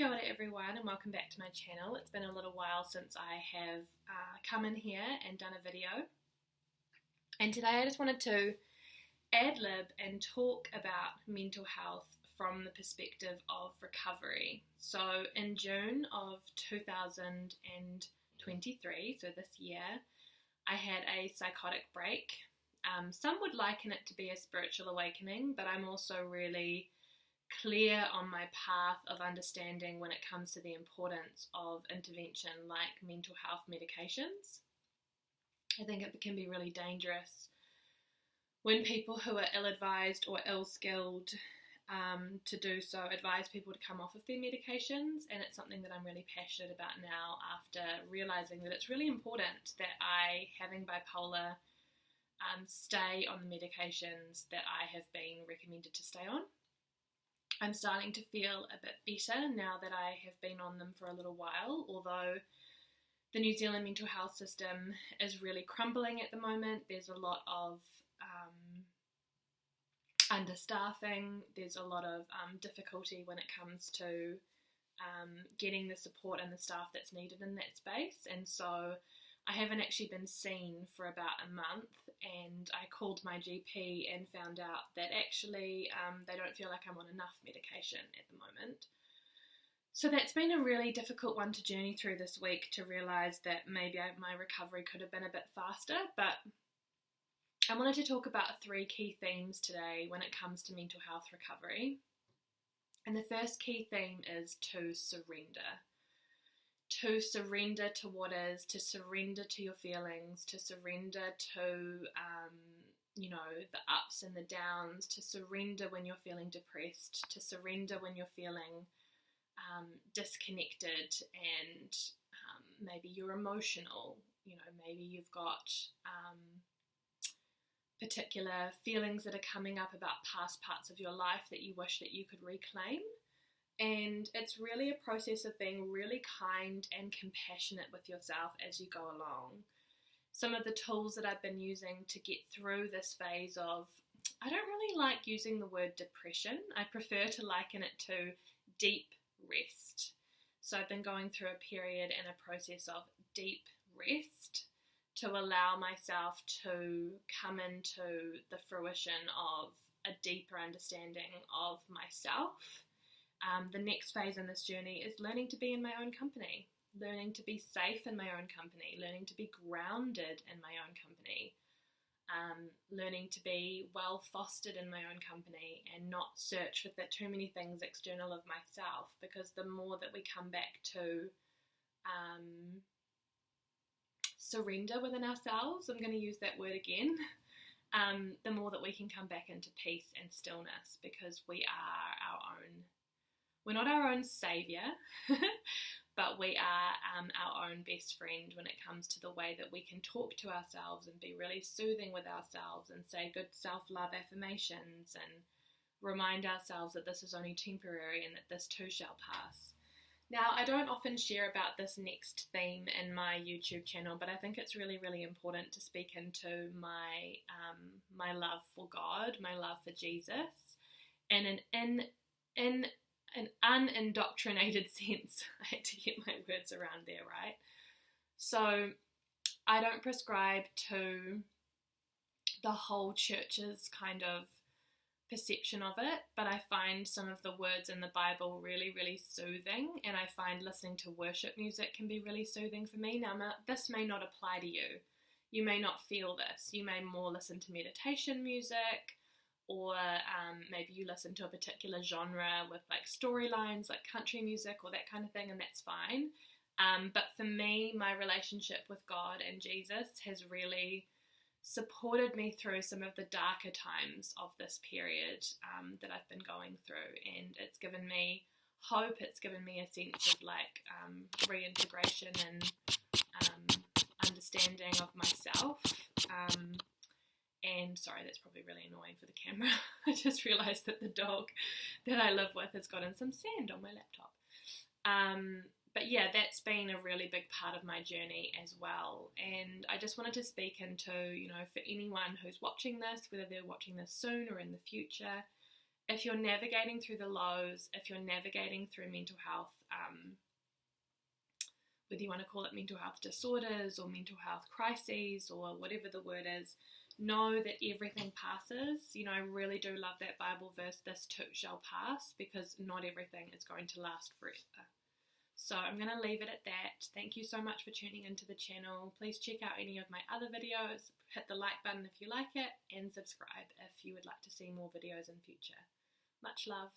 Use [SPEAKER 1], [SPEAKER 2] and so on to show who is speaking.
[SPEAKER 1] Kia ora everyone and welcome back to my channel. It's been a little while since I have come in here and done a video. And today I just wanted to ad-lib and talk about mental health from the perspective of recovery. So in June of 2023, so this year, I had a psychotic break. Some would liken it to be a spiritual awakening, but I'm also really clear on my path of understanding when it comes to the importance of intervention like mental health medications. I think it can be really dangerous when people who are ill-advised or ill-skilled to do so advise people to come off of their medications, and it's something that I'm really passionate about now after realizing that it's really important that I, having bipolar, stay on the medications that I have been recommended to stay on. I'm starting to feel a bit better now that I have been on them for a little while, although the New Zealand mental health system is really crumbling at the moment. There's a lot of understaffing, there's a lot of difficulty when it comes to getting the support and the staff that's needed in that space, and so I haven't actually been seen for about a month, and I called my GP and found out that actually they don't feel like I'm on enough medication at the moment. So that's been a really difficult one to journey through this week, to realise that maybe my recovery could have been a bit faster, but I wanted to talk about 3 key themes today when it comes to mental health recovery. And the first key theme is to surrender. To surrender to what is, to surrender to your feelings, to surrender to, the ups and the downs, to surrender when you're feeling depressed, to surrender when you're feeling disconnected and maybe you're emotional, maybe you've got particular feelings that are coming up about past parts of your life that you wish that you could reclaim. And it's really a process of being really kind and compassionate with yourself as you go along. Some of the tools that I've been using to get through this phase of, I don't really like using the word depression. I prefer to liken it to deep rest. So I've been going through a period and a process of deep rest to allow myself to come into the fruition of a deeper understanding of myself. The next phase in this journey is learning to be in my own company, learning to be safe in my own company, learning to be grounded in my own company, learning to be well fostered in my own company and not search for too many things external of myself, because the more that we come back to surrender within ourselves, I'm going to use that word again, the more that we can come back into peace and stillness, because we are our own. We're not our own saviour, but we are our own best friend when it comes to the way that we can talk to ourselves and be really soothing with ourselves and say good self-love affirmations and remind ourselves that this is only temporary and that this too shall pass. Now, I don't often share about this next theme in my YouTube channel, but I think it's really, really important to speak into my love for God, my love for Jesus, and in an unindoctrinated sense. I had to get my words around there, right? So I don't prescribe to the whole church's kind of perception of it, but I find some of the words in the Bible really, really soothing, and I find listening to worship music can be really soothing for me. Now, this may not apply to you. You may not feel this. You may more listen to meditation music, or maybe you listen to a particular genre with like storylines like country music or that kind of thing, and that's fine. But for me, my relationship with God and Jesus has really supported me through some of the darker times of this period that I've been going through, and it's given me hope. It's given me a sense of like reintegration and understanding of myself. And sorry, that's probably really annoying for the camera. I just realised that the dog that I live with has gotten some sand on my laptop. But yeah, that's been a really big part of my journey as well. And I just wanted to speak into, for anyone who's watching this, whether they're watching this soon or in the future, if you're navigating through the lows, if you're navigating through mental health, whether you want to call it mental health disorders or mental health crises or whatever the word is, know that everything passes. You know, I really do love that Bible verse, this too shall pass, because not everything is going to last forever. So I'm going to leave it at that. Thank you so much for tuning into the channel. Please check out any of my other videos. Hit the like button if you like it, and subscribe if you would like to see more videos in future. Much love.